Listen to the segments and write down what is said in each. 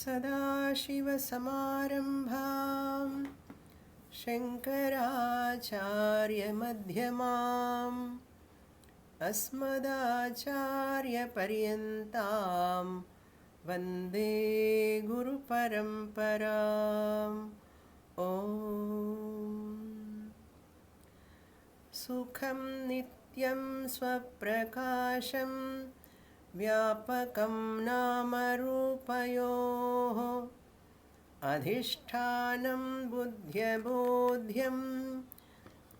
सदाशिवसमारम्भां शङ्कराचार्यमध्यमाम् अस्मदाचार्यपर्यन्तां वन्दे गुरुपरम्पराम् ॐ सुखं नित्यं स्वप्रकाशं व्यापकं नामरूपयोः अधिष्ठानं बुद्ध्यबोध्यं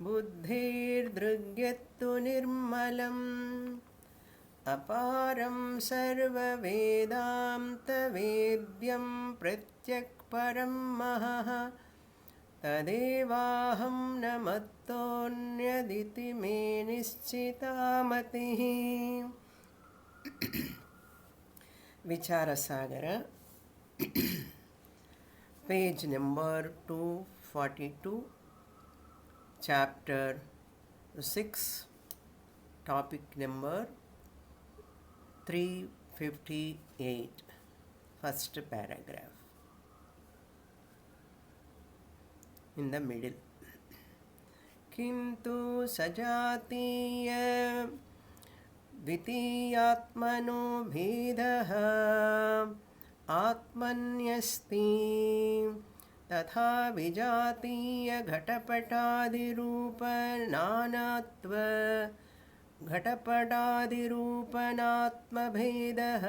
बुद्धिर्दृग्यत्तु निर्मलम् अपारं सर्ववेदान्तवेद्यं प्रत्यक्परं महः तदेवाहं न मत्तोऽन्यदिति मे निश्चिता मतिः. Vichara Sagara, page number 242, chapter 6, topic number 358, first paragraph. In the middle. किन्तु सजातीय द्वितीयात्मनो भेदः आत्मन्यस्ति तथा विजातीय घटपटादिरूपनानात्व घटपटादिरूपनात्मभेदः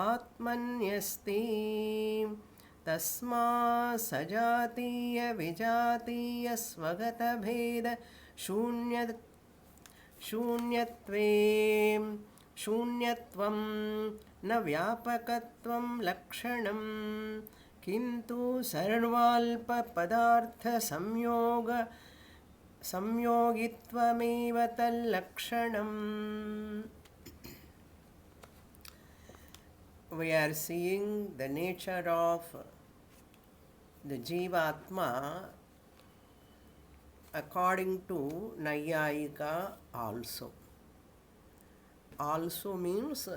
आत्मन्यस्ति तस्मा सजातीय विजातीय स्वगतभेद शून्यत्वं न व्यापकत्वं लक्षणं किन्तु संयोगित्वमेव तल्लक्षणम्. We are seeing the nature of the Jivatma according to Nayayika also. Also means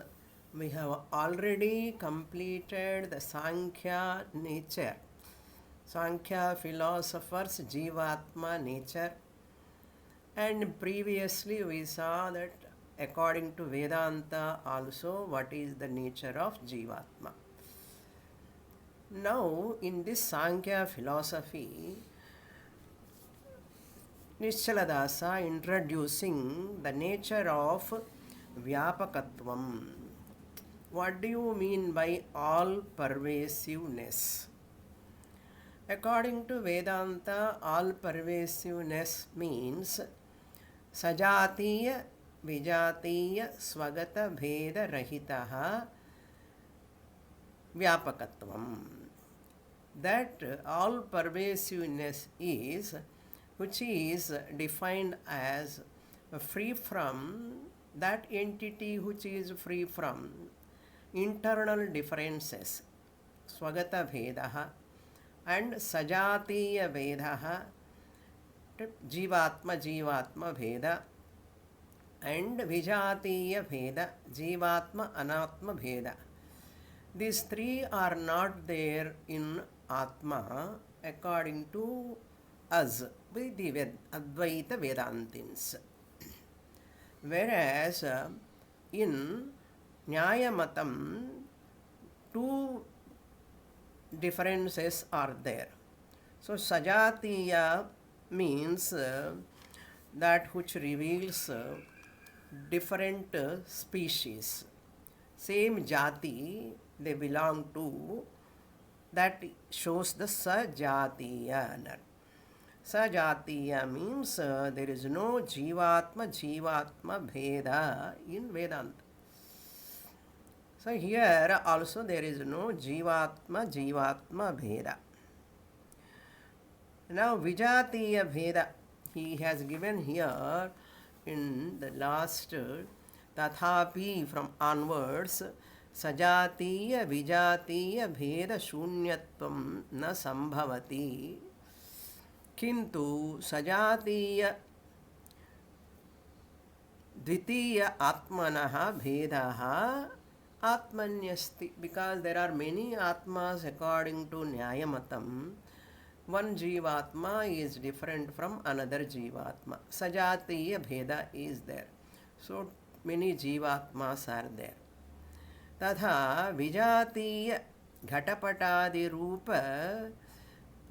we have already completed the Sankhya nature. Sankhya philosophers Jivatma nature, and previously we saw that according to Vedanta also what is the nature of Jivatma. Now in this Sankhya philosophy, Nischala introducing the nature of Vyapakatvam. What do you mean by all pervasiveness? According to Vedanta, all pervasiveness means Sajatiya Vijatiya Swagata Bheda Rahitaha Vyapakatvam. That all pervasiveness is, which is defined as free from, that entity which is free from internal differences, Swagata Bhedaha, and Sajatiya Vedaha, Jivatma Bheda, and Vijatiya Bheda, Jivatma Anatma Bheda. These three are not there in Atma according to us, with the Advaita Vedantins. Whereas in Nyayamatam, two differences are there. So Sajatiya means that which reveals different species. Same jati they belong to, that shows the Sajatiya. Sajatiya means there is no Jivatma Bheda in Vedanta. So here also there is no Jivatma Bheda. Now Vijatiya Bheda, he has given here in the last Tathapi from onwards, Sajatiya Vijatiya Bheda Shunyatvam na Sambhavati Kintu Sajatiya Dvitiya Atmanaha Bhedaha Atmanyasti, because there are many Atmas according to Nyayamatam. One Jivatma is different from another Jivatma. Sajatiya Bheda is there. So many Jivatmas are there. Tadha Vijatiya Ghatapatadi Rupa,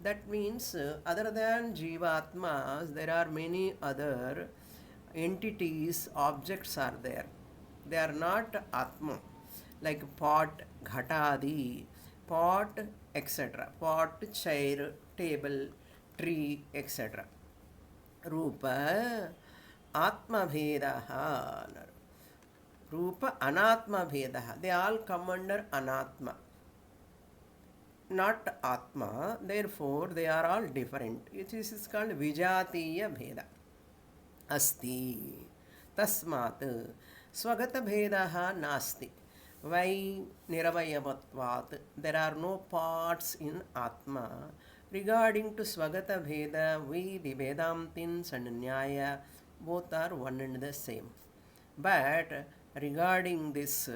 that means other than Jivatmas, there are many other entities, objects are there. They are not Atma, like pot, ghatadi, pot, etc. Pot, chair, table, tree, etc. Rupa, Atma Bhedaha. Rupa, Anatma Bhedaha. They all come under Anatma, not Atma. Therefore, they are all different. It is called Vijatiya Bheda. Asti. Tasmat. Swagata Bhedaha Nasti. Vai Niravayavatvat. There are no parts in Atma. Regarding to Swagata Bheda, we, the Vedantins and Nyaya, both are one and the same. But regarding this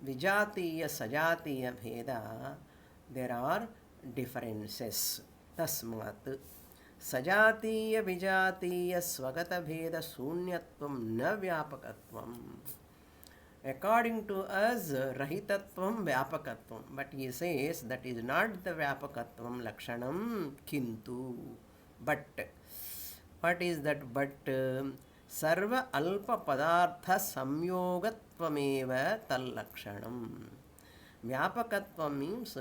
Vijatiya Sajatiya Bheda, there are differences. Tasmat Sajatiya Vijatiya Swagata Bheda Sunyatvam Na Vyapakatvam. According to us, Rahitatvam Vyapakatvam. But he says that is not the Vyapakatvam Lakshanam Kintu. But what is that? But Sarva Alpa Padartha Samyogatvameva Tallakshanam. Vyapakatvam means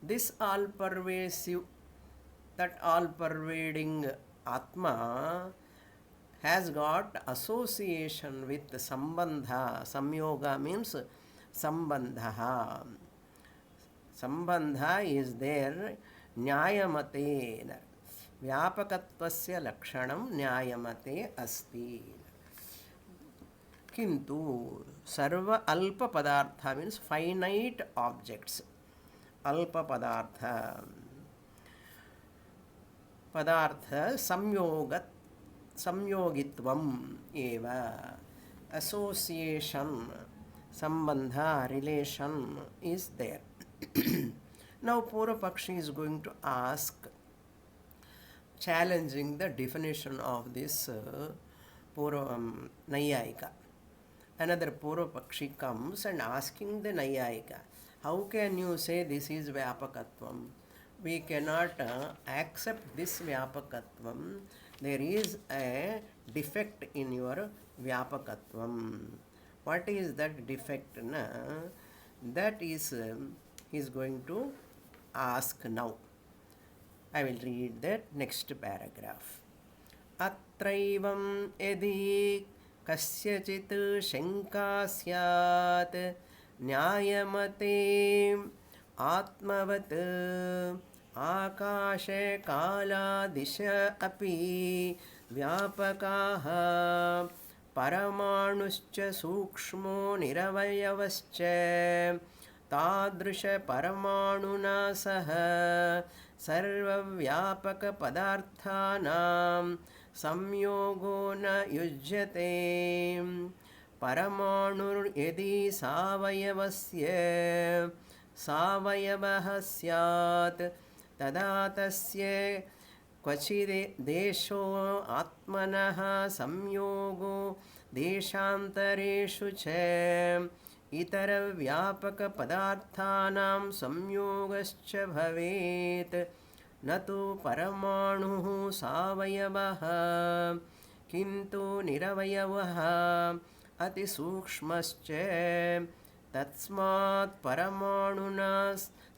this all pervasive, that all pervading Atma has got association with Sambandha. Samyoga means Sambandha. Sambandha is there. Nyayamate. Vyapakatvasya lakshanam nyayamate asti. Kintu sarva alpa padartha means finite objects. Alpa padartha. Padartha samyogitvam eva. Association, sambandha, relation is there. Now Purvapakshi is going to ask, challenging the definition of this Nayayika. Another Purvapakshi comes and asking the Nayayika, how can you say this is Vyapakatvam? We cannot accept this Vyapakatvam. There is a defect in your Vyapakatvam. What is that defect? That is, he is going to ask now. I will read that next paragraph. Atraivam yadi kasyachit shanka syat nyayamate atmavat akashe kala disha api vyapakaha paramanuscha sukshmo niravayavascha tadrisha paramanuna saha sarvavyapaka padarthanam samyogo na yujyate paramanur yadi savayavasya savayavah syat tada tasya kvachide desho atmanah samyogo deshantareshu cha itara vyapaka padarthanam samyogascha bhavet natu paramanu savayavah kintu niravayavah ati sukshmascha tatsmat paramanuna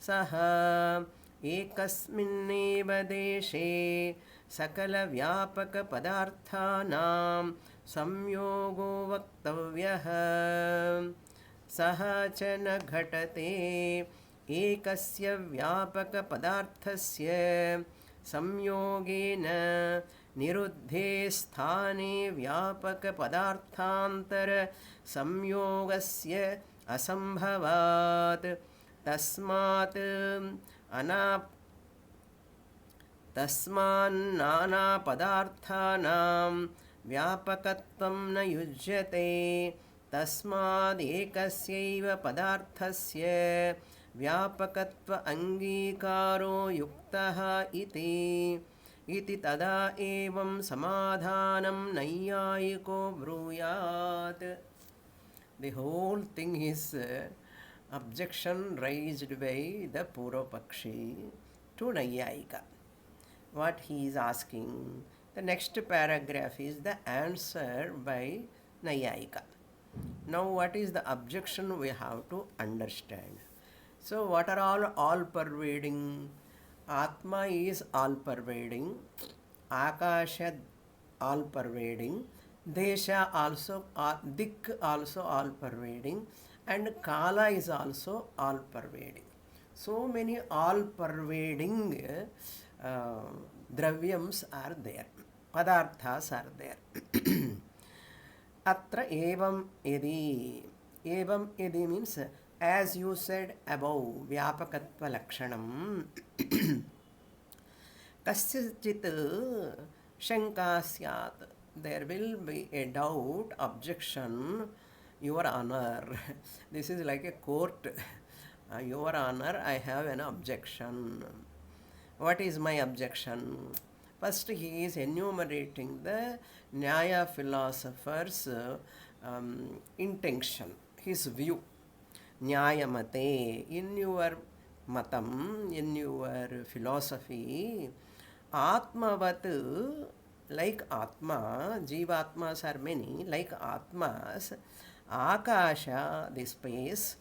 saha ekasminneva deshe sakala vyapaka padarthanam samyogo vaktavyah saha cha na ghatate ekasya vyapaka padarthasya samyogena niruddhe sthane vyapaka padarthantara samyogasya asambhavat tasmat tasmannana padarthanam vyapakatvam na yujyate तस्मादेकस्यैव पदार्थस्य व्यापकत्व अङ्गीकारो युक्तः इति तदा एवं समाधानं नैयायिको ब्रूयात्. The whole thing is objection raised by the Purvapakshi to Naiyayika. What he is asking, the next paragraph is the answer by Naiyayika. Now what is the objection we have to understand? So what are all pervading? Atma is all pervading, Akasha all pervading, Desha also, Dik also all pervading, and Kala is also all pervading. So many all pervading dravyams are there, padarthas are there. Atra evam yadi means as you said above, vyapakatva lakshanam. Kasyachit shanka syat, there will be a doubt, objection, Your Honor. This is like a court. Your Honor, I have an objection. What is my objection? First, he is enumerating the Nyaya philosopher's intention, his view. Nyayamate, in your matam, in your philosophy, Atmavat, like Atma, Jivatmas are many, like Atmas, Akasha, the space,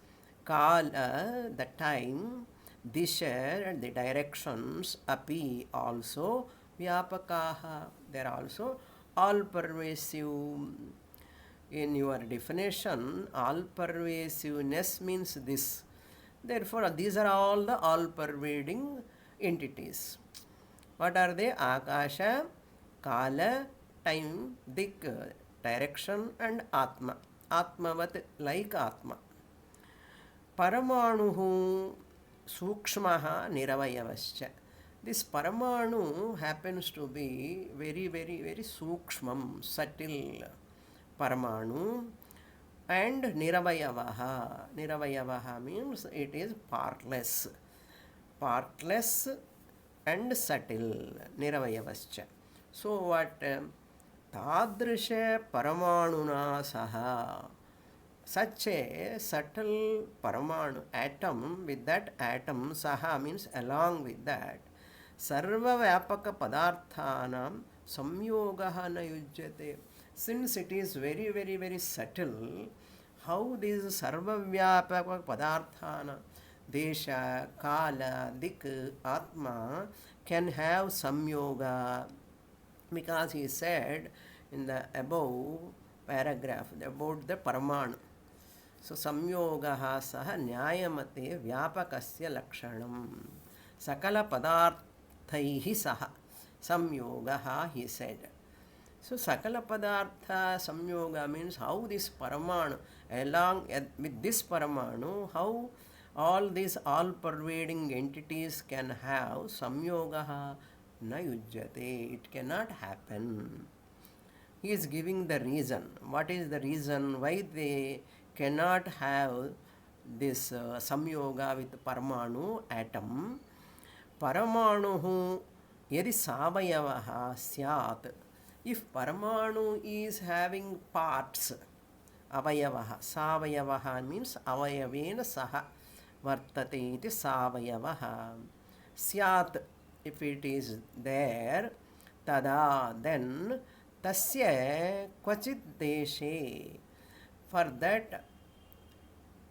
Kala, the time, Disha, the directions, Api, also, Vyapakaha, they are also all pervasive. In your definition, all pervasiveness means this. Therefore, these are all the all pervading entities. What are they? Akasha, Kala, time, Dik, direction, and Atma. Atmavat, like Atma. Paramanuhu Sukshmaha Niravayavascha. This Paramanu happens to be very, very, very Sukshmam, subtle Paramanu, and Niravayavaha. Niravayavaha means it is partless. Partless and subtle. Niravayavascha. So what? Tadrisha Paramanuna Saha. Such a subtle Paramanu atom, with that atom, Saha means along with that, Sarva Vyapaka Padarthanam Samyogaha na yujyate. Since it is very, very, very subtle, how these Sarva Vyapaka Padarthana, Desha, Kala, Dik, Atma can have Samyoga? Because he said in the above paragraph about the Paramanu. So Samyogaha saha Nyayamate Vyapakasya Lakshanam. Sakala Padarthaihi saha Samyogaha, he said. So Sakala Padartha Samyoga means how this Paramanu, along with this Paramanu, how all these all pervading entities can have Samyogaha na yujyate. It cannot happen. He is giving the reason. What is the reason why they cannot have this Samyoga with Paramanu atom? Paramanuhu yadi savayavaha syat. If Paramanu is having parts, avayavaha, savayavaha means avayavena saha vartate iti savayavaha. Syat, if it is there, tada, then tasya kvachit deshe. For that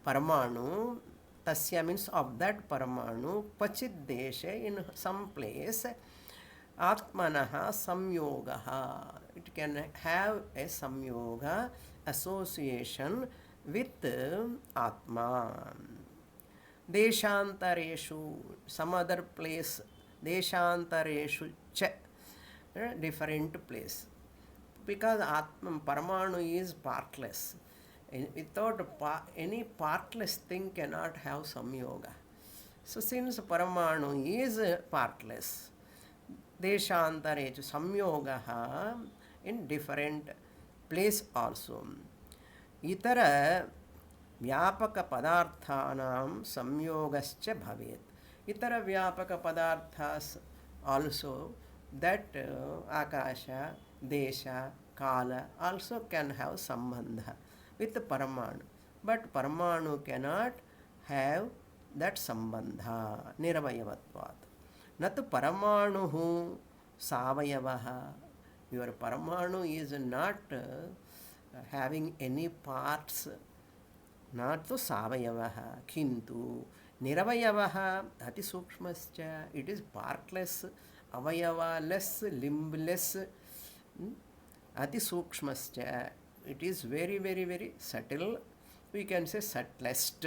Paramanu, tasya means of that Paramanu, kvachit deshe, in some place, Atmanaha Samyogaha. It can have a Samyoga, association with Atma. Deshantareshu, some other place, Deshantareshu cha, different place. Because Atma, Paramanu is partless. Without any partless thing cannot have Samyoga. So since Paramanu is partless, Deshantarechu Samyogaha in different place also. itara vyapaka padarthanam samyogascha bhavet. Itara vyapaka padarthas also, that akasha, desha, kala also can have sambandha with Paramanu. But Paramanu cannot have that sambandha, niravayavatvat. Natu Paramanuhu savayavaha. Your Paramanu is not having any parts, not to savayavaha, kintu niravayavaha ati sukshmascha. It is partless, avayava-less, limbless, ati sukshmascha. It is very, very, very subtle. We can say subtlest.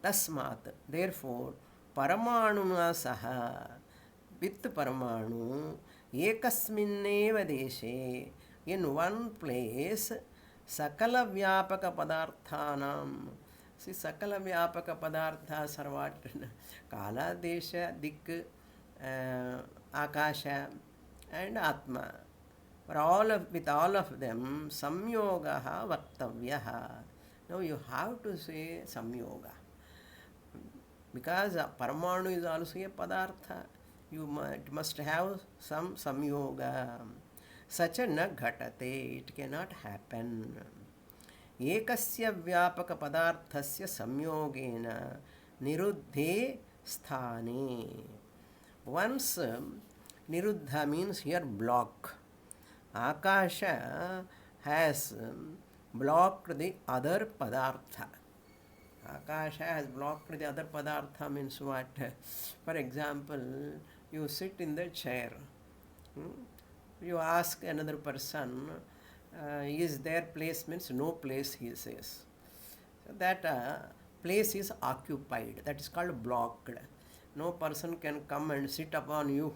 Tasmat, therefore, Paramanuna saha, with Paramanu, ekasminneva deshe, in one place, Sakala Vyapaka Padarthanam. See, Sakala Vyapaka Padarthas are what? Kala, Desha, Dik, Akasha, and Atma. With all of them, Samyogaha Vaktavyaha. Now you have to say Samyoga. Because Paramanu is also a Padartha. You must have some Samyoga. Such a na ghatate, it cannot happen. Ekasya vyapaka padarthasya samyogena niruddhe sthane. Once niruddha means here block. Akasha has blocked the other padartha. Akasha has blocked the other padartha means what? For example, you sit in the chair. You ask another person, is there place? Means no place, he says. So that place is occupied. That is called blocked. No person can come and sit upon you.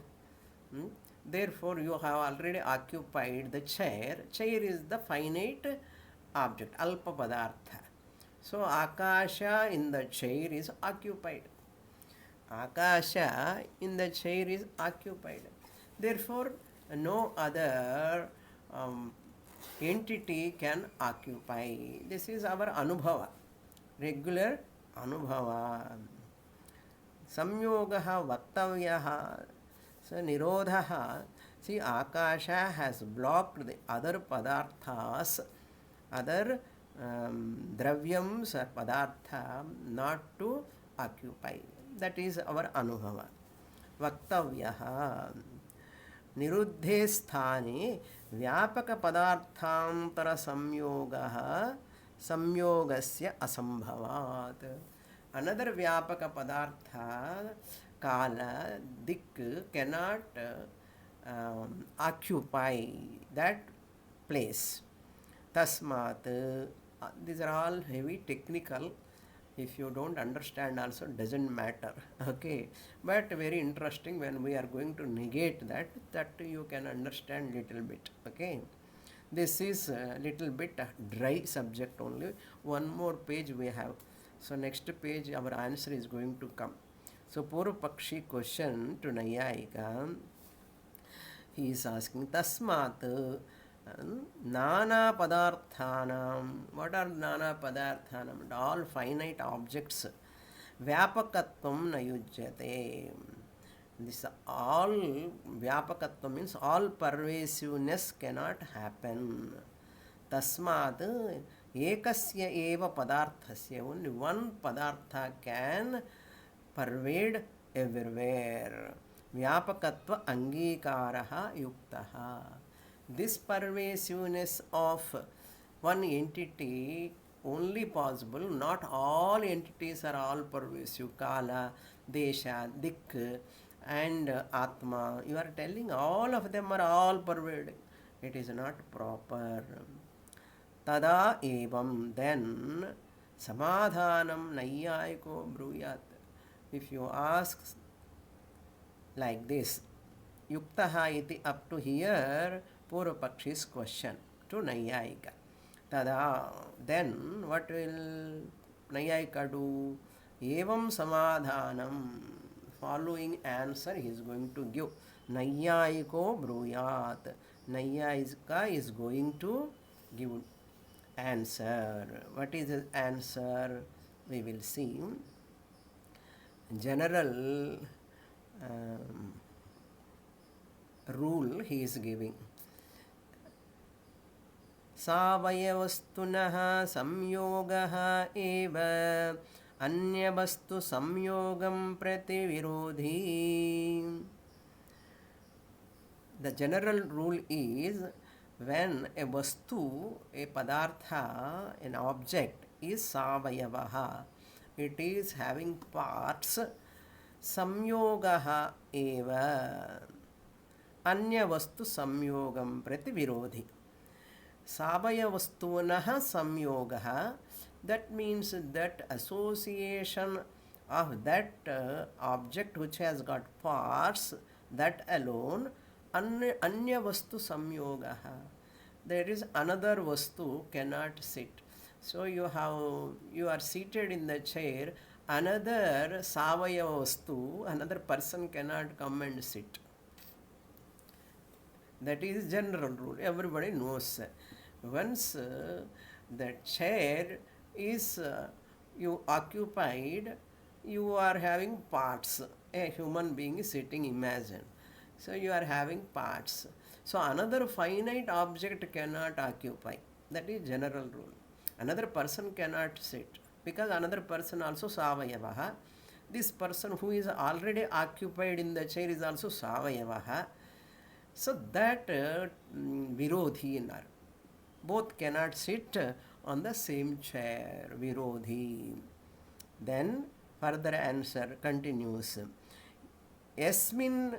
Therefore, you have already occupied the chair. Chair is the finite object, alpa padartha. So, Akasha in the chair is occupied. Akasha in the chair is occupied. Therefore, no other entity can occupy. This is our anubhava, regular anubhava. Samyogaha vaktavyaha. So nirodhaha. See, Akasha has blocked the other padarthas, other dravyams or padartha not to occupy. That is our anubhava. Vaktavyaha. Niruddhe sthane vyapaka padarthantara samyogaha samyogasya asambhavat. Another vyapaka padartha, kala, dik, cannot occupy that place. Tasmat, these are all heavy technical. If you don't understand also, doesn't matter. Okay, but very interesting when we are going to negate that you can understand little bit. Okay, this is a little bit dry subject only. One more page we have. So next page our answer is going to come. So Purva Pakshi question to Nayayika. He is asking Tasmat Nana Padarthanam. What are Nana Padarthanam? All finite objects. Vyapakatvam nayujyate. This all Vyapakatvam means all pervasiveness cannot happen. Tasmat ekasya eva padarthasya. Only one padartha can pervade everywhere. Vyapakatva angikaraha yuktaha. This pervasiveness of one entity only possible. Not all entities are all pervasive. Kala, Desha, Dik, and Atma. You are telling all of them are all pervading. It is not proper. Tada evam, then samadhanam nayyayiko bruyat. If you ask like this, yuktaha iti, up to here, Purva Pakshi's question to Nayyayika. Tada, then what will Nayyayika do? Evam samadhanam. Following answer he is going to give. Nayyayiko bruyat. Nayyayika is going to give. Answer. What is the answer? We will see. General rule he is giving. सावयवस्तुनः संयोगः एव अन्यवस्तु संयोगं प्रतिविरोधी. The general rule is, when a vastu, a padartha, an object is savayavaha, it is having parts, samyogaha eva anya vastu samyogam prati virodhi. Savayavastunah samyogaha, that means that association of that object which has got parts, that alone. Anya vastu samyogaha, there is another vastu cannot sit. So you are seated in the chair, another savayava vastu, another person cannot come and sit. That is general rule, everybody knows. Once the chair is you occupied, you are having parts. A human being is sitting, imagine. So you are having parts. So another finite object cannot occupy. That is general rule. Another person cannot sit because another person also savayavaha. This person who is already occupied in the chair is also savayavaha. So that virodhi nar. Both cannot sit on the same chair. Virodhi. Then further answer continues. Yasmin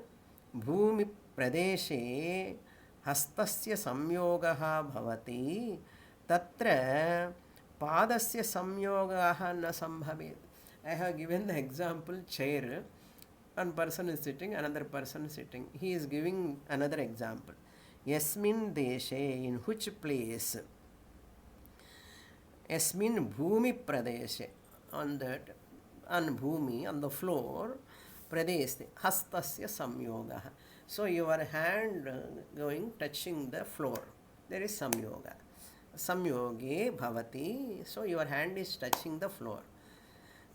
भूमि प्रदेशे हस्तस्य संयोगः भवति तत्र पादस्य संयोगः न संभवेत्. I have given the example chair. One person is sitting, another person is sitting. He is giving another example. Yasmin deshe, in which place? Yasmin bhumi pradeshe, on bhumi, on the floor. Pradesh, hastasya samyoga. So your hand going touching the floor. There is samyoga. Samyoge bhavati. So your hand is touching the floor.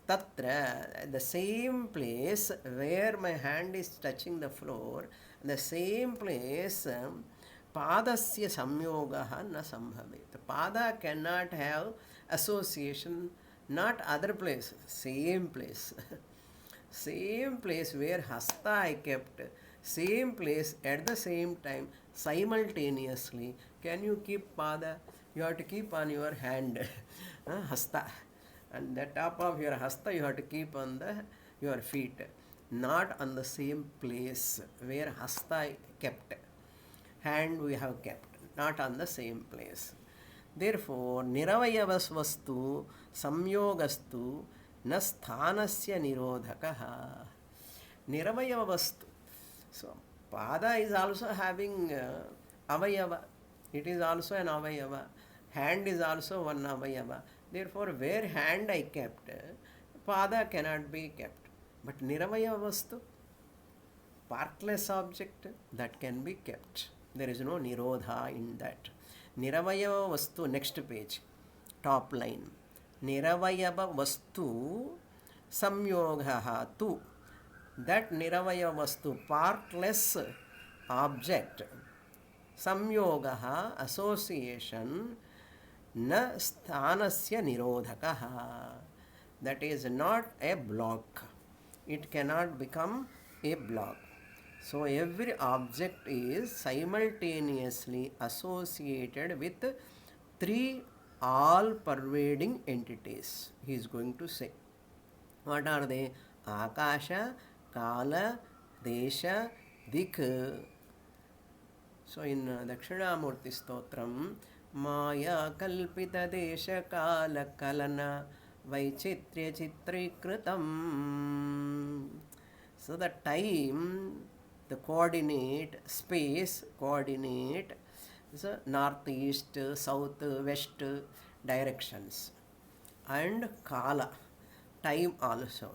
Tatra, the same place where my hand is touching the floor, the same place, padasya samyoga na sambhavet. Pada cannot have association, not other place, same place. Same place where hasta I kept, same place at the same time, simultaneously. Can you keep pada? You have to keep on your hand, hasta. And the top of your hasta you have to keep on your feet, not on the same place where hasta I kept. Hand we have kept, not on the same place. Therefore, niravayavas vastu samyogastu na sthanasya nirodhakaha. Niravayava vastu. So, pada is also having avayava. It is also an avayava. Hand is also one avayava. Therefore, where hand I kept, pada cannot be kept. But niravayava vastu, partless object, that can be kept. There is no nirodha in that. Niravayava vastu, next page, top line. Niravayava vastu samyogaha tu. That niravayava vastu, partless object, samyogaha, association, na sthanasya nirodhakaha. That is not a block. It cannot become a block. So every object is simultaneously associated with three all-pervading entities. He is going to say. What are they? Akasha, Kala, Desha, Dik. So in Dakshinamurti Stotram, Maya Kalpita Desha Kala Kalana Vaichitrya Chitrikritam. So the time, the coordinate, space coordinate, so northeast, south, west directions, and Kala, time also.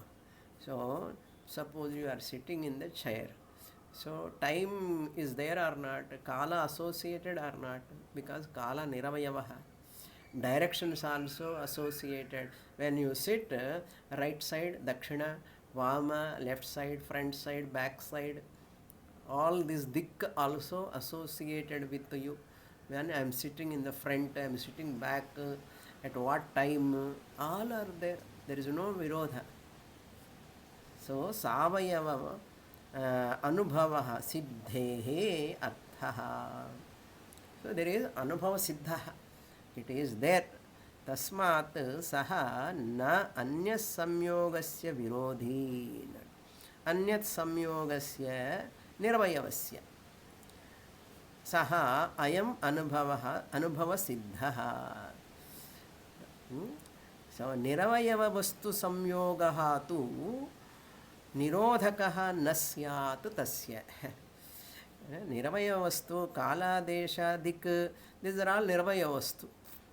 So suppose you are sitting in the chair. So time is there or not, Kala associated or not, because Kala niravayavaha. Directions also associated. When you sit, right side, Dakshina, Vama, left side, front side, back side, all this dik also associated with you. When I am sitting in the front, I am sitting back, at what time, all are there. There is no virodha. So, savayava anubhava siddhehe arthaha. So, there is anubhava siddhaha. It is there. तस्मात् सः न अन्यः संयोगस्य विरोधी अन्यत् संयोगस्य निर्वयवस्य सः अयम् अनुभवः अनुभवसिद्धः. So निरवयववस्तु संयोगः तु निरोधकः न स्यात् तस्य. Niravayavastu, Kala, Desha, Dik, these are all Niravayavastu.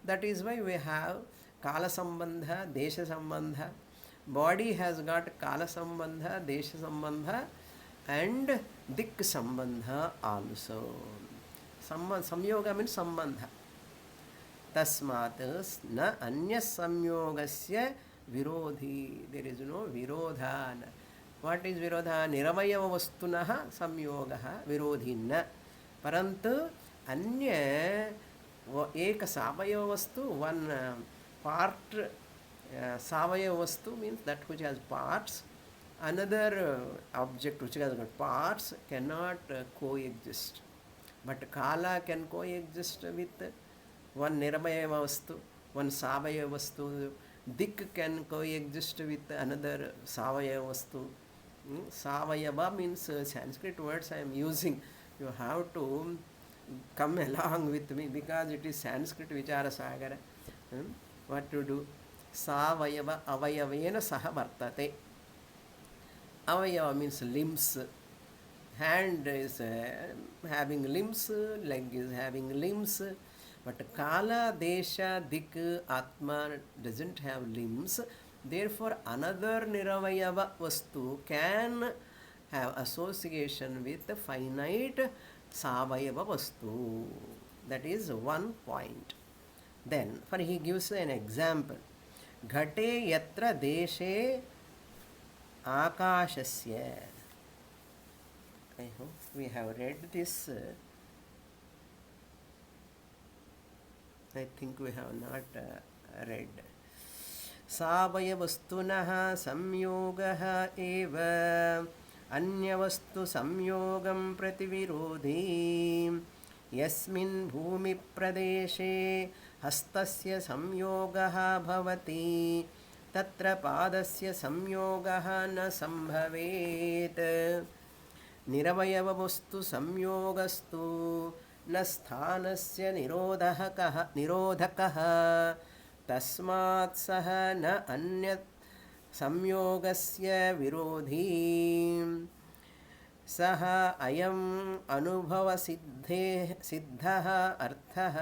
That is why we have Kala Sambandha, Desha Sambandha. Body has got Kala Sambandha, Desha Sambandha and Dik Sambandha also. Samyoga means Sambandha. Tasmat na anya samyogasya virodhi. There is no virodha. What is virodha? Niravayava vastunaha samyogaha virodhinna. Parantu anya ek savayava vastu, one part savayava vastu means that which has parts. Another object which has got parts cannot coexist. But Kala can coexist with one Niravayava vastu, one Savayava vastu. Dik can coexist with another Savayava vastu. Savayava means Sanskrit words I am using. You have to come along with me because it is Sanskrit Vichara Sagara. What to do? Savayava avayavena saha vartate. Avayava means limbs. Hand is having limbs, leg is having limbs. But Kala, Desha, Dik, Atma doesn't have limbs. Therefore, another Niravayava Vastu can have association with the finite Savayava Vastu. That is one point. Then, for he gives an example. Ghate yatra deshe akashasya. I hope we have read this. I think we have not read. Savayavastunah samyogah eva anyavastu samyogam prativirodhi yasmin bhumi pradeshe hastasya samyogah bhavati tatra padasya samyogah na sambhavet. Niravayavavastu samyogastu न स्थानस्य निरोधकः तस्मात् सः न अन्यत् संयोगस्य विरोधी सः अयम् अनुभवसिद्धः अर्थः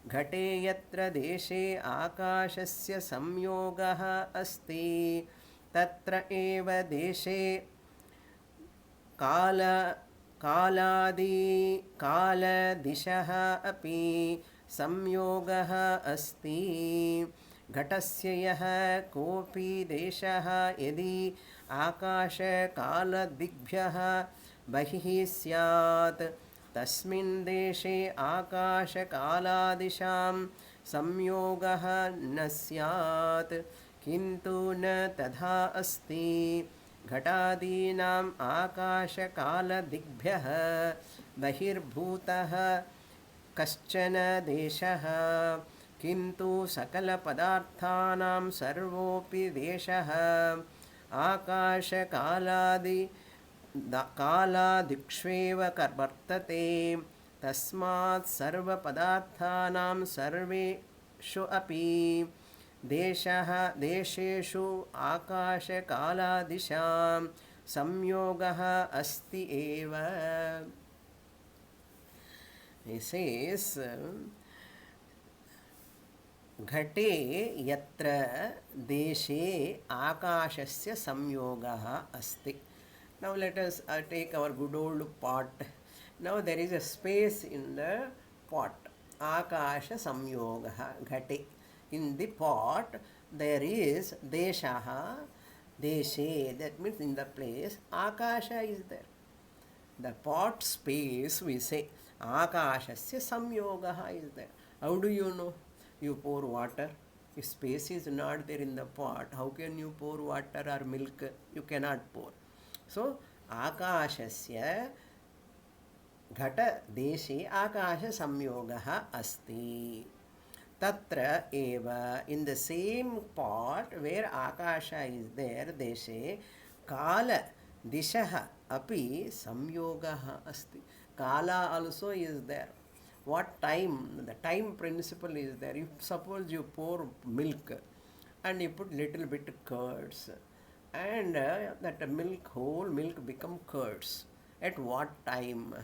घटे यत्र देशे आकाशस्य संयोगः अस्ति तत्र एव देशे कालदिशः अपि संयोगः अस्ति. घटस्य यः कोऽपि देशः यदि आकाशकालदिग्भ्यः बहिः स्यात् तस्मिन् देशे आकाशकालादिशां संयोगः न स्यात्. किन्तु न तथा अस्ति. घटादीनाम् आकाशकालदिग्भ्यः बहिर्भूतः कश्चन देशः किन्तु सकलपदार्थानां सर्वोऽपि देशः कालादिक्ष्वेव वर्तते. तस्मात् सर्वपदार्थानां सर्वेषु अपि देशेषु आकाशकालादिशां संयोगः अस्ति एव. He says, घटे यत्र देशे आकाशस्य संयोगः अस्ति. Now let us take our good old pot. Now there is a space in the pot. Akasha Samyogaha Ghate. In the pot, there is Deshaha, Deshe, that means in the place, Akasha is there. The pot space, we say, Akashasya Samyogaha is there. How do you know? You pour water. If space is not there in the pot, how can you pour water or milk? You cannot pour. So, Akashasya Ghata Deshe Akasha Samyogaha Asti. Tatra eva, in the same pot where Akasha is there, Deshe, Kala Dishaha api Samyogaha Asti. Kala also is there. What time? The time principle is there. If suppose you pour milk and you put little bit curds, and that milk, whole milk become curds. At what time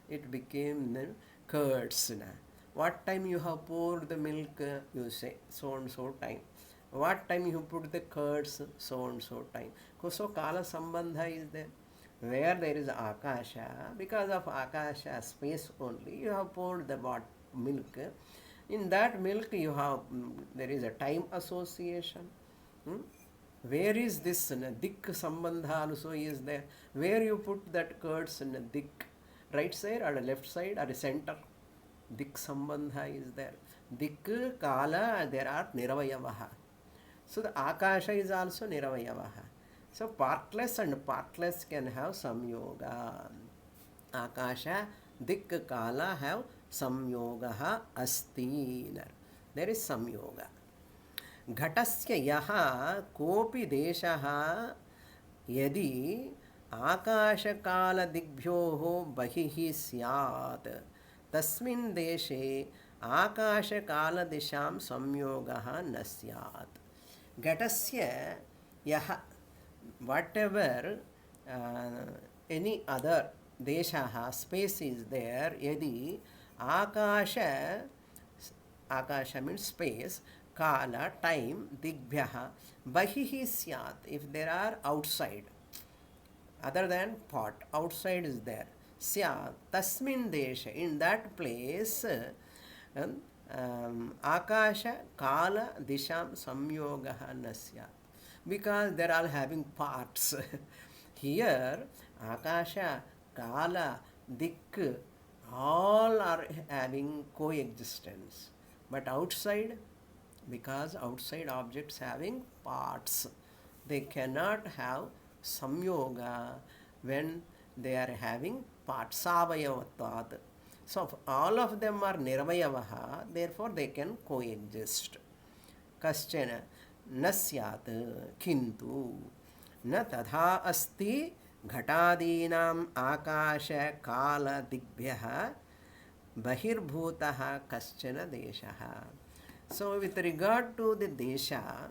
it became curds? What time you have poured the milk? You say so and so time. What time you put the curds? So and so time. So Kala Sambandha is there. Where there is Akasha, because of Akasha space only, you have poured the milk. In that milk you have, there is a time association. Where is this Dik Sambandha also is there? Where you put that curds in Dik? Right side or left side or center? Dik Sambandha is there. Dik, Kala, there are Niravayavaha. So the Akasha is also Niravayavaha. So partless and partless can have samyoga. Akasha, Dik, Kala have samyogaha asti. There is samyoga. Ghatasya yaha kopi deshaha yadi akasha kala digbhyoho bahihi syat tasmin deshe akasha kala disham samyogaha nasyat. Ghatasya yaha, whatever any other deshaha space is there, yadi akasha, akasha means space, kala time, digbhyaha bahihi syat, if there are outside, other than pot, outside is there, syat tasmin desha, in that place, akasha kala disham samyogaha nasyat, because they are all having parts. Here akasha, kala, dik, all are having coexistence, but outside, because outside objects having parts, they cannot have samyoga when they are having parts, savayavattvad. So all of them are nirvayavaha, therefore they can coexist. Kaschana nasyat kintu na tadha asti घटादीनाम आकाश काल दिग्भ्यः बहिर्भूतः कश्चन देशः. So with regard to the desha,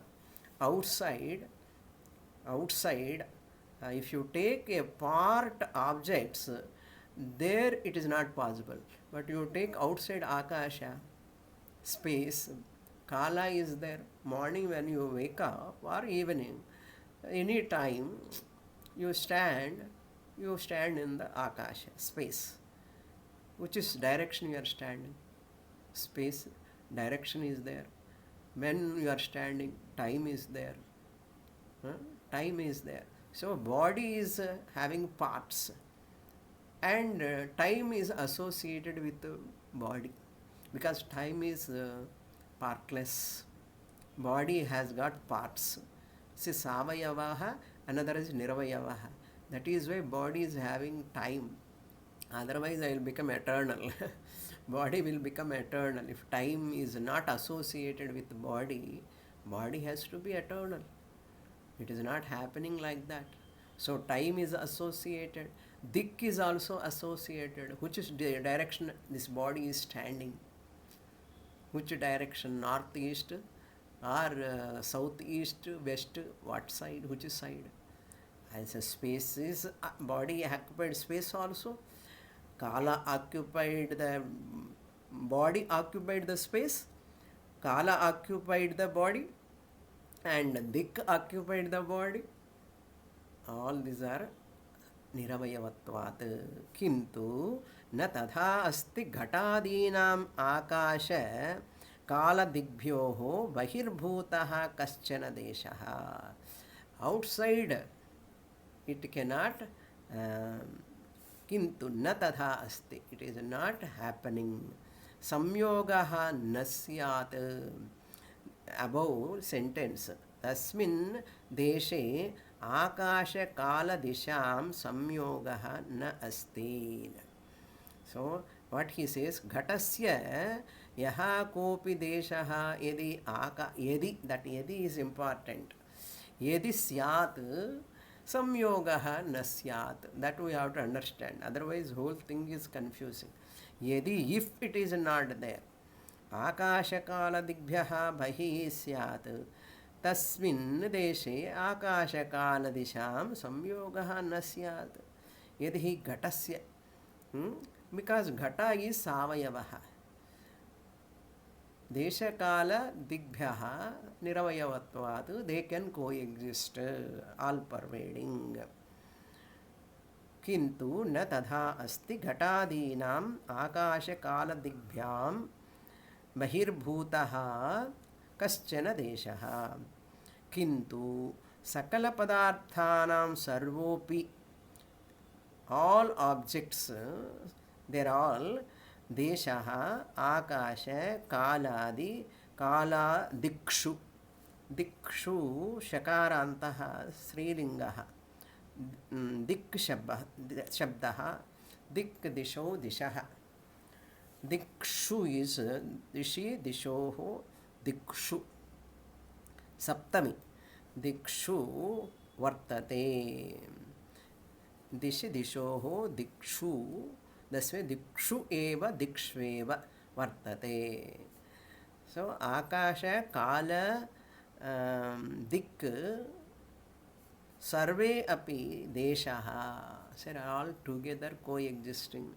outside, if you take a part objects, there it is not possible. But you take outside akasha, space, kala is there. Morning when you wake up or evening, any time you stand in the akasha, space. Which is direction you are standing? Space, direction is there. When you are standing, time is there. Time is there. So body is having parts, and time is associated with the body, because time is partless. Body has got parts. See, savayavaha, another is nirvayavaha. That is why body is having time. Otherwise I will become eternal. Body will become eternal. If time is not associated with the body, body has to be eternal. It is not happening like that. So time is associated. Dik is also associated. Which is direction this body is standing? Which direction? Northeast or southeast, west? What side? Which side? As a space is body occupied space also. Kala occupied the body, occupied the space. Kala occupied the body, and Dik occupied the body. All these are niravayavatvat. Kintu न तथा अस्ति घटादीनाम् आकाश कालदिग्भ्योः बहिर्भूतः कश्चन देशः. Outside it cannot, किन्तु न तथा अस्ति, it is not happening. संयोगः न स्यात्. Above sentence, तस्मिन् देशे आकाशकालदिशां संयोगः न अस्ति. So what he says, ghatasya yaha kopi deshaha yadi, that yadi is important. Yadi syat samyogaha na syat. That we have to understand. Otherwise whole thing is confusing. Yadi, if it is not there, akashakaladibhyaha bahi syat, tasmin deshe akashakaladisham samyogaha na syat. Yadi hi ghatasya. Because ghata is savayavaha. Deshakala digbhyaha niravayavatvatu, they can coexist, all pervading. Kintu na tadha asti ghatadinam akashakala digbhyam bahirbhutaha kaschana deshaha. Kintu sakala padarthanam sarvopi, all objects, they are all deshaha, akasha, kaladi, kala dikshu. Dikshu shakarantaha srilingaha. Dik shabdaha, dik disho dishaha. Dikshu is dishi, dishoho, dikshu. Saptami. Dikshu vartate. Dishi dishoho dikshu. Dasve dikshu eva dikshveva vartate. So akasha, kala, dik, sarve api deshaha, so all together coexisting.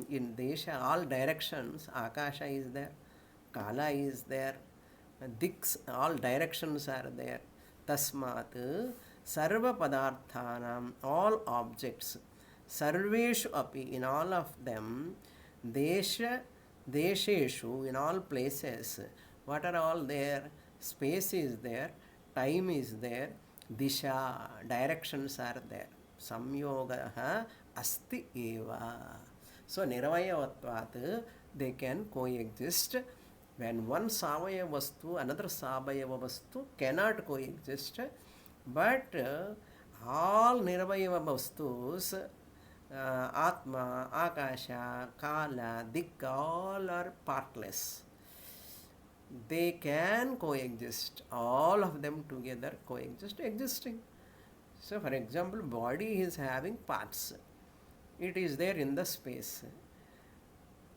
In desha, all directions, akasha is there, kala is there, diks, all directions are there. Tasmat sarva padarthanam, all objects, sarveshu api, in all of them, desha, desheshu, in all places, what are all there? Space is there, time is there, disha, directions are there. Samyogaha asti eva. So niravayavatvat, they can coexist. When one savaya vastu, another savayava vastu cannot coexist. But all niravayava vastus, atma, akasha, kala, dik, all are partless. They can coexist. All of them together coexist, existing. So for example, body is having parts. It is there in the space.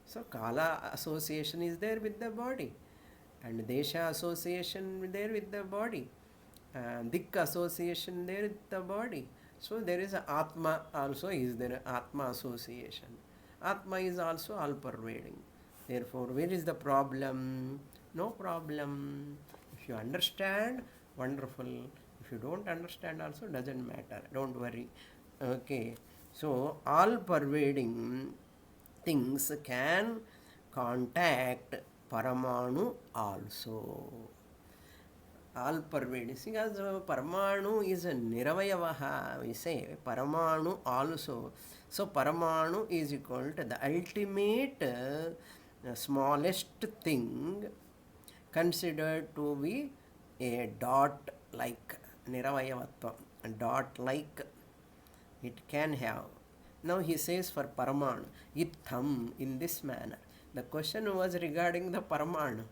So kala association is there with the body, and desha association there with the body, dik association there with the body. So there is a atma also is there, atma association. Atma is also all pervading. Therefore, where is the problem? No problem. If you understand, wonderful. If you don't understand also, doesn't matter. Don't worry. Okay. So all pervading things can contact Paramanu also. All pervading. Because Paramanu is a Niravayavaha, we say. Paramanu also. So Paramanu is equal to the ultimate smallest thing considered to be a dot-like. Niravayavatva. A dot-like it can have. Now he says for Paramanu, itham, in this manner. The question was regarding the Paramanu.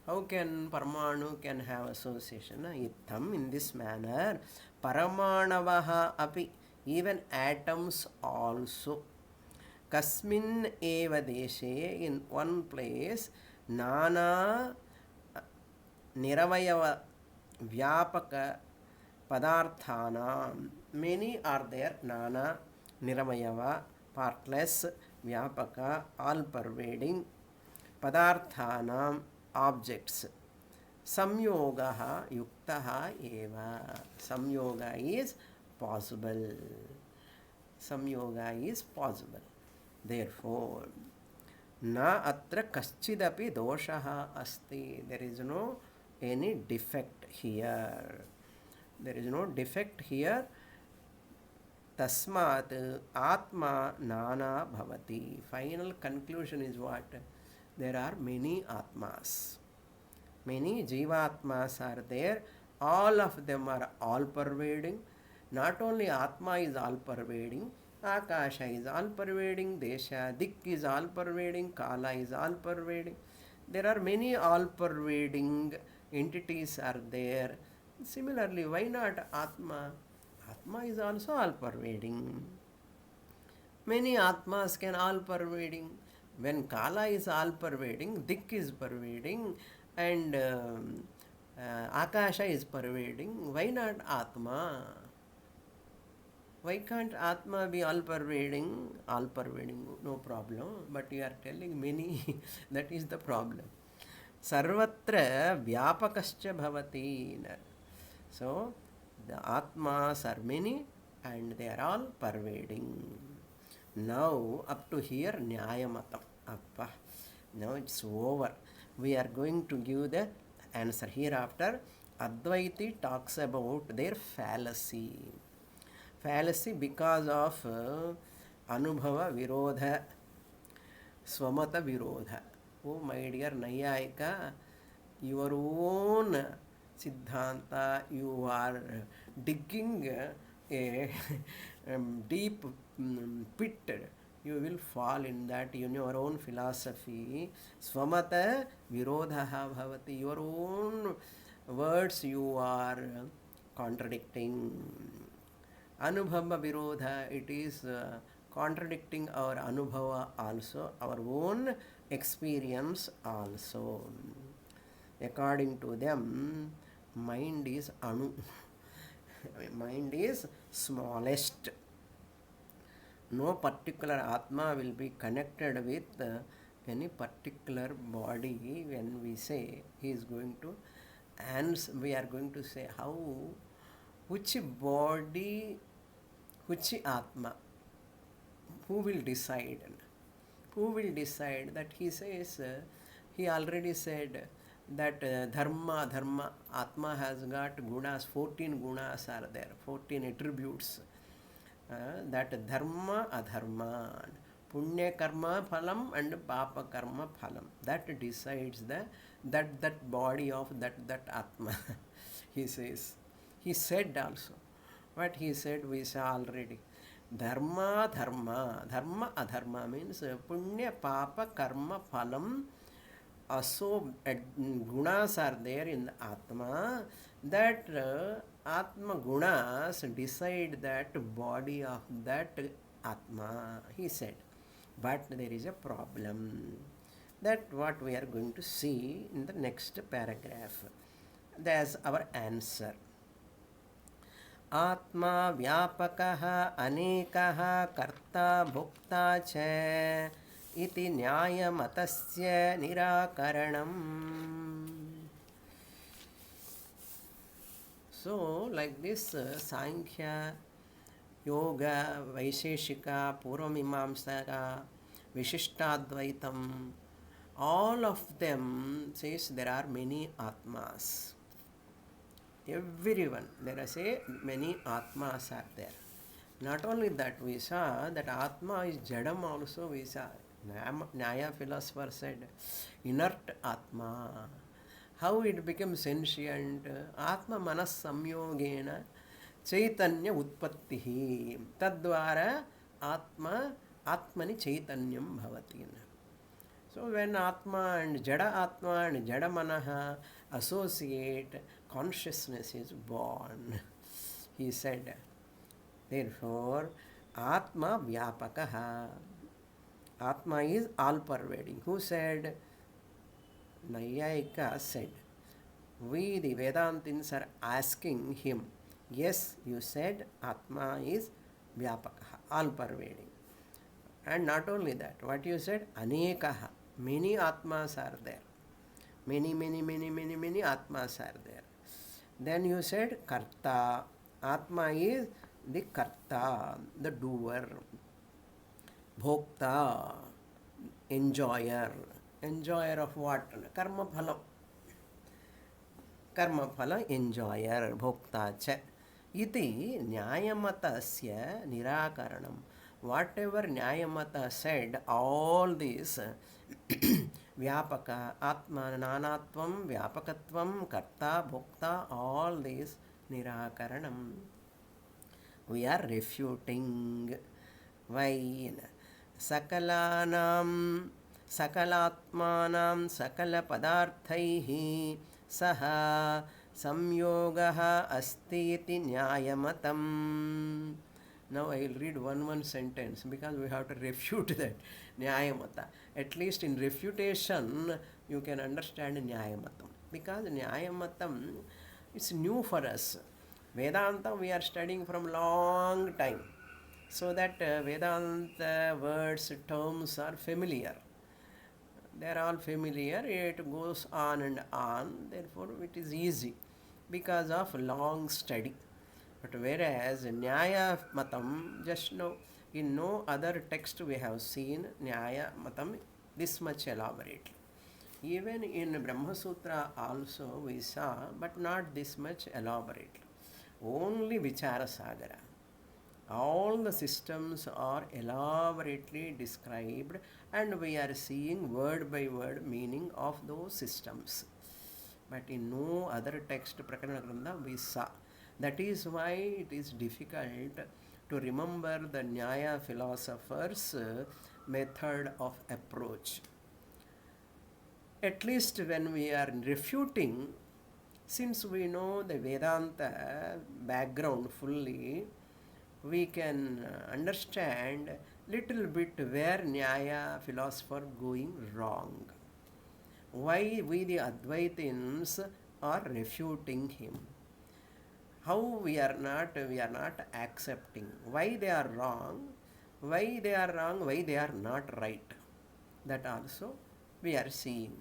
How can Paramanu can have association? Itham, in this manner. Paramanavaha api, even atoms also. Kasmin eva deshe, in one place, nana niravayava vyapaka padarthanam. Many are there, nana, niravayava, partless, vyapaka, all pervading, padarthanam, objects. Samyogaha yuktaha eva. Samyoga is possible. Samyoga is possible. Therefore, na atra kaschidapi doshaha asti. There is no any defect here. There is no defect here. Tasmat atma nana bhavati. Final conclusion is what? There are many atmas. Many jivatmas are there. All of them are all pervading. Not only atma is all pervading, akasha is all pervading, desha, dik is all pervading, kala is all pervading. There are many all pervading entities are there. Similarly, why not atma? Atma is also all pervading. Many atmas can all pervading. When kala is all pervading, dik is pervading, and akasha is pervading, why not atma? Why can't atma be all pervading? All pervading, no problem. But you are telling many, that is the problem. Sarvatra vyapakascha bhavati. So, the atmas are many and they are all pervading. Now, up to here, Nyayamatam. Appa. Now it's over. We are going to give the answer. Hereafter, Advaiti talks about their fallacy. Fallacy because of Anubhava Virodha, Swamata Virodha. Oh, my dear Nayayika, your own Siddhanta, you are digging a deep pit. You will fall in that in your own philosophy. Swamata virodhaha bhavati. Your own words you are contradicting. Anubhava virodha, it is contradicting our anubhava also, our own experience also. According to them, mind is anu. Mind is smallest. No particular atma will be connected with any particular body. When we say he is going to answer, we are going to say how, which body, which atma, who will decide? Who will decide? That he says, he already said that dharma, atma has got gunas, 14 gunas are there, 14 attributes. That dharma, adharma, punya karma phalam and papa karma phalam. That decides that body of that atma. He says. He said also. What he said we saw already. Dharma, adharma means punya, papa, karma, phalam. So gunas are there in the atma. That atma gunas decide that body of that atma, he said. But there is a problem. That what we are going to see in the next paragraph. That's our answer. Atma vyapakaha anekaha karta bhukta cha iti nyaya matasya nirakaranam. So, like this, Sankhya, Yoga, Vaisheshika, Purvamimamsaka, Vishishtadvaitam, all of them says there are many Atmas. Everyone, there are many Atmas are there. Not only that, we saw that Atma is Jadam also, we saw. Nyaya philosopher said, inert Atma. How it becomes sentient? Atma manas samyogena chaitanya utpattihi. Tadvara atmani chaitanyam bhavati. So when Atma and Jada Manaha associate, consciousness is born. He said, therefore, Atma Vyapakaha. Atma is all pervading. Who said? Nayayika said. We, the Vedantins, are asking him, yes, you said Atma is Vyapakaha, all pervading. And not only that, what you said, Anekaha, many Atmas are there. Many Atmas are there. Then you said Karta. Atma is the Karta, the doer. Bhokta, enjoyer. Enjoyer of what? Karma phala. Karma phala enjoyer. Bhokta cha. Iti Nyayamatasya Nirakaranam. Whatever Nyayamata said, all these Vyapaka, Atma, Nanatvam, Vyapakatvam, Karta, Bhokta, all these Nirakaranam. We are refuting. Why? Sakalanam, Sakalatmanam, Sakala Padarthaihi, Saha, Samyogaha Astiti Nyayamatam. Now I will read one sentence because we have to refute that Nyayamata. At least in refutation, you can understand Nyayamatam. Because Nyayamatam is new for us. Vedanta we are studying from long time. So that Vedanta words, terms are familiar. They are all familiar. It goes on and on. Therefore, it is easy because of long study. But whereas Nyaya Matam, just now, in no other text we have seen Nyaya Matam this much elaborately. Even in Brahma Sutra also we saw, but not this much elaborately. Only Vichara Sagara. All the systems are elaborately described and we are seeing word by word meaning of those systems. But in no other text Prakarana Grantha we saw. That is why it is difficult to remember the Nyaya philosophers' method of approach. At least when we are refuting, since we know the Vedanta background fully, we can understand little bit where Nyaya philosopher going wrong. Why we the Advaitins are refuting him. How we are not accepting. Why they are wrong, why they are not right. That also we are seeing.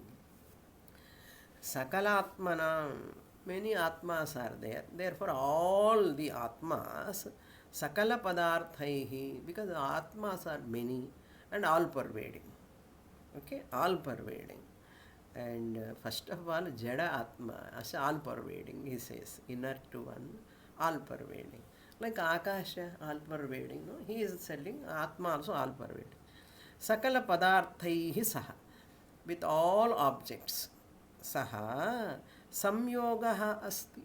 Sakalatmanam, many Atmas are there. Therefore, all the Atmas, Sakala Padarthaihi, because Atmas are many and all pervading. Okay, all pervading. And first of all, Jada Atma, as all pervading, he says, inner to one, all pervading. Like Akasha, all pervading. No? He is telling Atma also all pervading. Sakala Padarthaihi Saha, with all objects. Saha, Samyogaha Asti,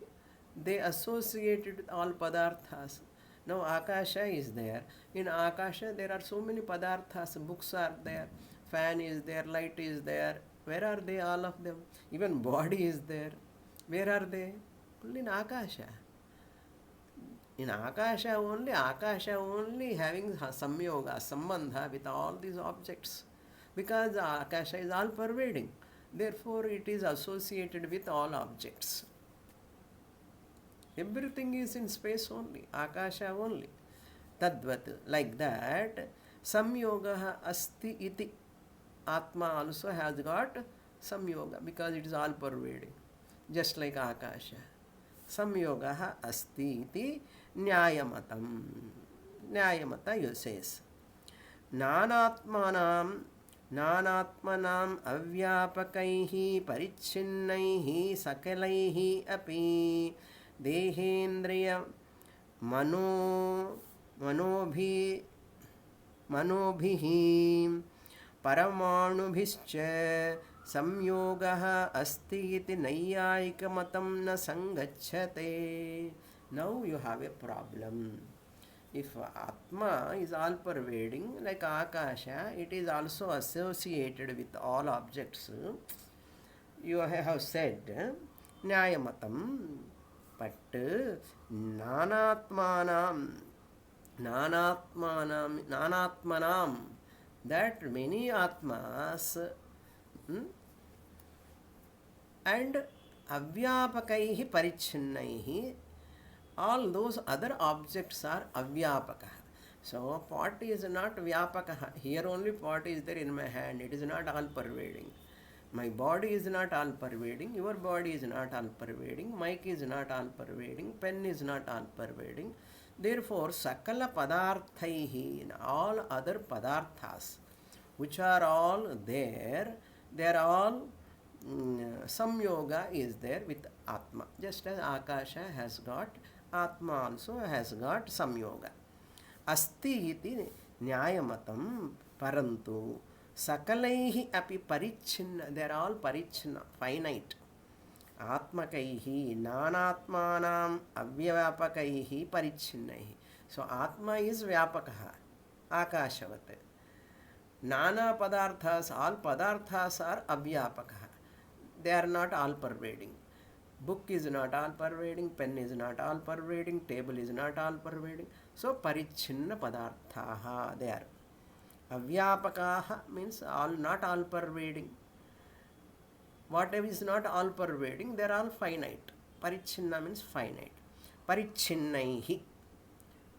they associated with all Padarthas. Now Akasha is there. In Akasha, there are so many Padarthas, books are there, fan is there, light is there. Where are they, all of them? Even body is there. Where are they? Only in Akasha. In Akasha only having samyoga, sambandha with all these objects. Because Akasha is all pervading. Therefore, it is associated with all objects. Everything is in space only, Akasha only. Tadvat, like that, samyoga asti iti. Atma also has got samyoga because it is all pervading, just like Akasha. Samyoga asti iti Nyayamatam. Nyayamata says, Nanatmanam avyapakaihi parichinnaihi sakalaihi api dehendriya manobhihi Paramanubhischa samyogaha asti iti nayyayikamatam na sangacchate. Now you have a problem. If Atma is all pervading, like Akasha, it is also associated with all objects. You have said Nyayamatam, but Nanatmanam, that many Atmas and avyapakaihi parichinnaihi, all those other objects are avyapaka. So pot is not vyapaka. Here only pot is there in my hand. It is not all pervading. My body is not all pervading. Your body is not all pervading. Mic is not all pervading. Pen is not all pervading. Therefore, sakala padarthaihi, all other padarthas, which are all there, they are all samyoga is there with Atma. Just as Akasha has got, Atma also has got samyoga. Asti iti nyayamatam parantu sakalaihi api parichinna, they are all parichinna, finite. Atmakaihi nanatmanam avyapakaihi parichinnaihi. So Atma is vyapakaha, akashavat. Nana padarthas, all padarthas are avyapakaha. They are not all pervading. Book is not all pervading, pen is not all pervading, table is not all pervading. So parichinna padarthaha they are. Avyapakaha means all, not all pervading. Whatever is not all pervading, they are all finite. Parichinna means finite. Parichinnaihi,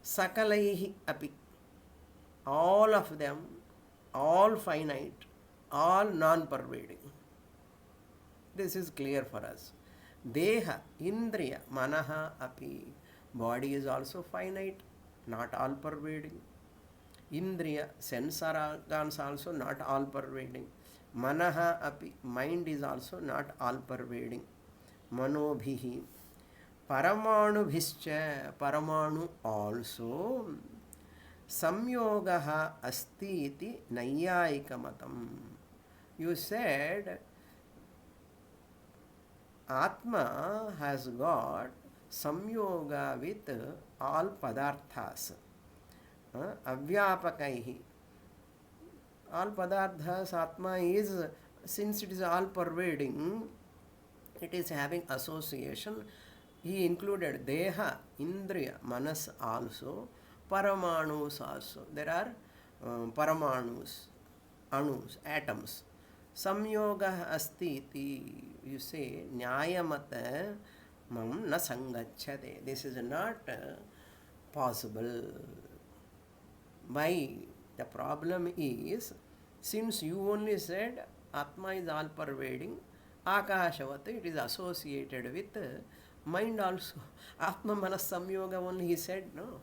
sakalaihi api, all of them, all finite, all non-pervading. This is clear for us. Deha, Indriya, Manaha api, body is also finite, not all pervading. Indriya, sense organs also not all pervading. Manaha api, mind is also not all pervading. Manobhihi, Paramanubhischa, Paramanu also. Samyogaha asti iti nayyayikamatam. You said Atma has got samyoga with all padarthas. Avyapakaihi. All padarthas, Atma is, since it is all pervading, it is having association. He included Deha, Indriya, Manas also, Paramanus also. There are Paramanus, Anus, atoms. Samyoga asti iti, you say, Nyayamata mam na sangachate. This is not possible. Why? The problem is, since you only said Atma is all pervading, Akashavat, it is associated with mind also. Atma manas samyoga only he said, no.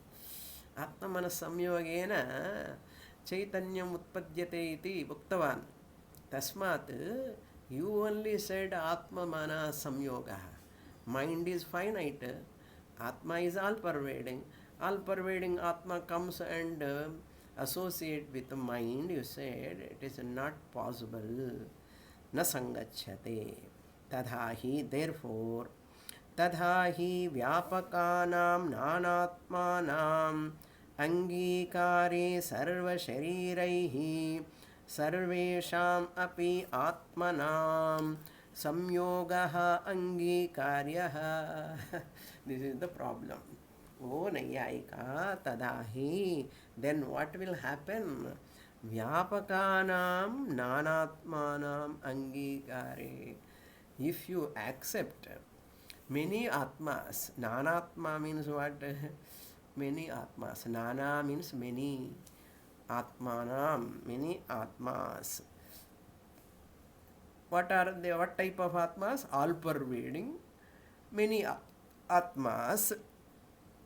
Atma manas samyogena chaitanyam utpadyate iti bhuktavan. Tasmat, you only said Atma manas samyoga. Mind is finite. Atma is all pervading. All pervading Atma comes and associate with the mind. You said it is not possible. Na sangachate. Tadhahi, therefore, tadhahi vyapakanam nanatmanam angikare sarva shariraihi sarvesham api atmanam samyogaha angikaryaha. This is the problem. Oh Nayyayika tadahi. Then what will happen? Vyapakanam nanatmanam angikare. If you accept many atmas, nanatma means what? Many atmas. Nana means many. Atmanam, many atmas. What are they? What type of atmas? All pervading. Many atmas.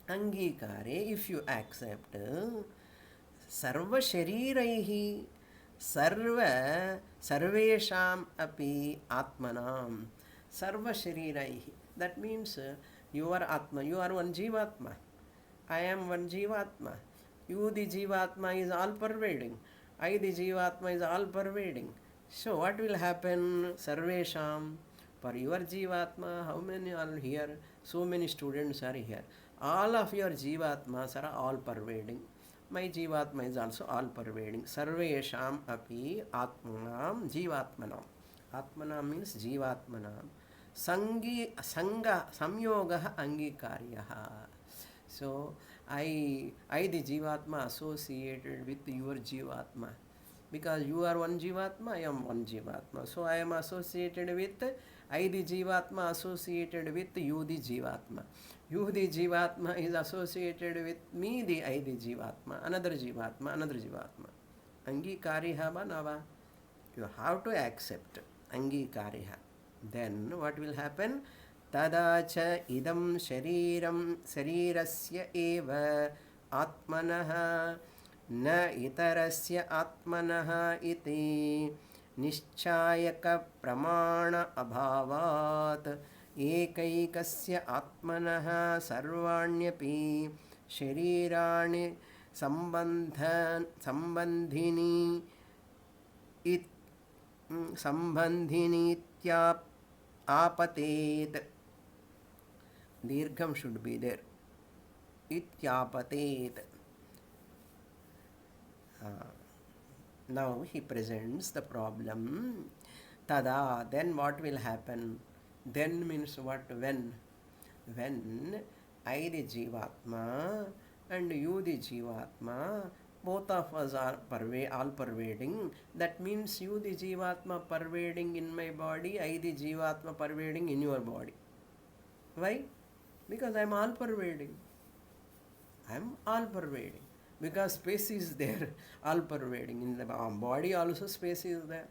Angikare, if you accept, sarva shariraihi, sarvesham api atmanam, sarva shariraihi. That means you are Atma, you are one Jivatma. I am one Jivatma. You, the Jivatma, is all pervading. I, the Jivatma, is all pervading. So what will happen? Sarvesham. For your Jivatma, how many are here? So many students are here. All of your Jivatmas are all pervading. My Jivatma is also all pervading. Sarvesham api atmanam Jivatmanam. Atmanam means Jivatmanam. Sanga samyoga angikaryaha. So I the Jivatma associated with your Jivatma. Because you are one Jivatma, I am one Jivatma. So I am associated with, I the Jivatma associated with you the Jivatma. You the Jivatma is associated with me the I the Jivatma. Another Jivatma, another Jivatma. Angikariha banava. You have to accept Angikariha. Then what will happen? तदा च idam sharirasya eva atmanah na itarasya atmanah iti निश्चायक प्रमाण अभावात् एकैकस्य आत्मनः सर्वाण्यपि शरीराणि आपतेत. Dirgham should be there. Ityapatet. Now he presents the problem. Tada, then what will happen? Then means what? When I the Jivatma and you the Jivatma, both of us are all pervading. That means you the Jivatma pervading in my body, I the Jivatma pervading in your body. Why? Because I am all pervading. I am all pervading. Because space is there, all pervading. In the body also space is there.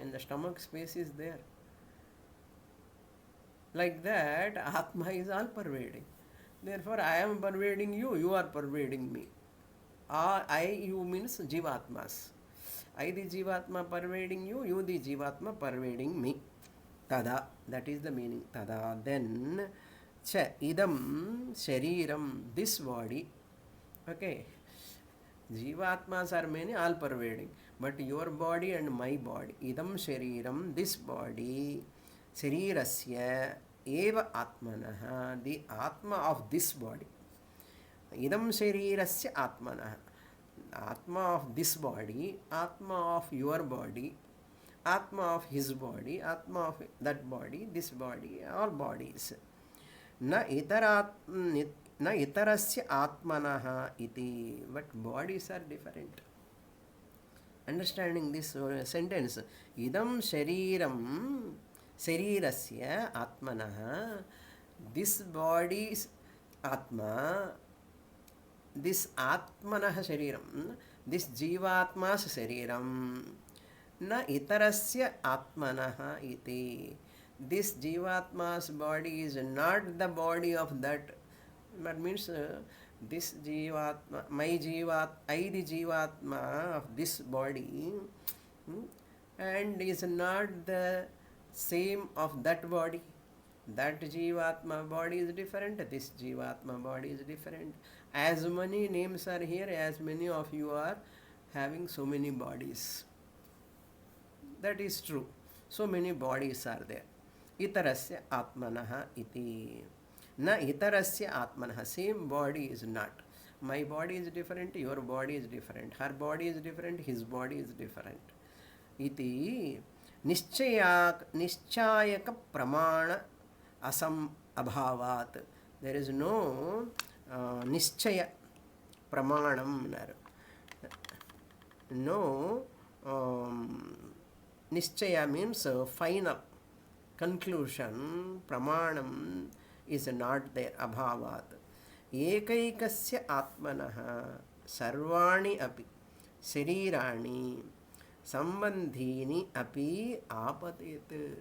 In the stomach space is there. Like that, Atma is all pervading. Therefore, I am pervading you, you are pervading me. I, you means Jivatmas. I the Jivatma pervading you, you the Jivatma pervading me. Tada, that is the meaning. Tada, then, cha idam shariram, this body. Okay. Jivatmas are many, all pervading. But your body and my body, idam shariram, this body, sharirasya eva atmanah, the atma of this body. Idam sharirasya atmanah, atma of this body, atma of your body, atma of his body, atma of that body, this body, all bodies. Na itarasya atmanah iti, but bodies are different. Understanding this sentence, idam shariram sharirasya atmanah, this body's atma, this atmanah shariram, this jivatma's shariram, na itarasya atmanah iti, this jivatma's body is not the body of that. That means this jivatma, I the jivatma of this body, and is not the same of that body. That jivatma body is different, this jivatma body is different. As many names are here, as many of you are having so many bodies. That is true. So many bodies are there. Itarasya atmanah iti. Na itarasya atmanah, same body is not. My body is different, your body is different. Her body is different, his body is different. Iti nischayaka pramana asam abhavat. There is no nischaya pramanam. No nischaya means final conclusion. Pramanam is not there. Abhavat. Ekaikasya atmanah sarvani api sharirani sambandhini api apatet.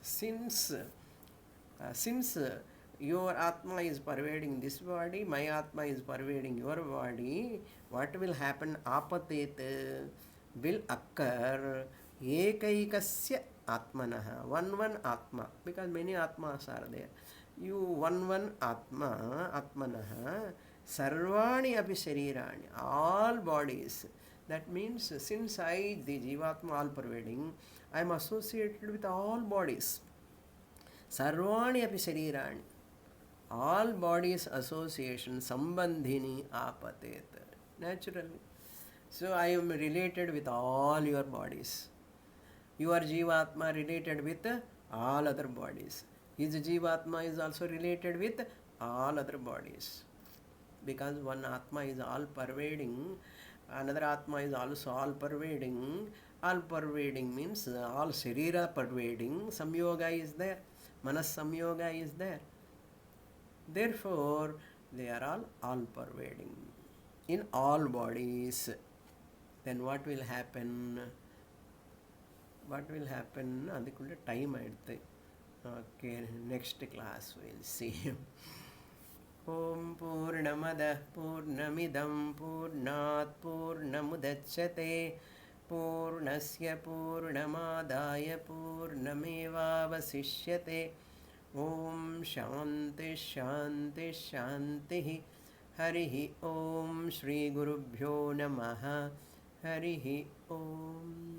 Since your atma is pervading this body, my atma is pervading your body, what will happen? Apatet will occur. Ekaikasya atmanah, one atma, because many atmas are there. You one atmanah sarvani api sharirani, all bodies. That means since I the jivatma all pervading, I am associated with all bodies. Sarvani api sharirani, all bodies association sambandhini apatet, naturally. So I am related with all your bodies. Your jivatma related with all other bodies. His jivatma is also related with all other bodies. Because one atma is all pervading, another atma is also all pervading. All pervading means all sharira pervading. Samyoga is there. Manas samyoga is there. Therefore, they are all pervading in all bodies. Then what will happen? What will happen? Adikulla time aiduthe. Okay, next class we'll see you. Om Purnamadah Purnamidam Purnat Purnamudachyate Purnasya Purnamadaya Purnamevavasishyate. Om Shanti Shanti Shanti. Harihi Om Shri Gurubhyo Namaha. Harihi Om.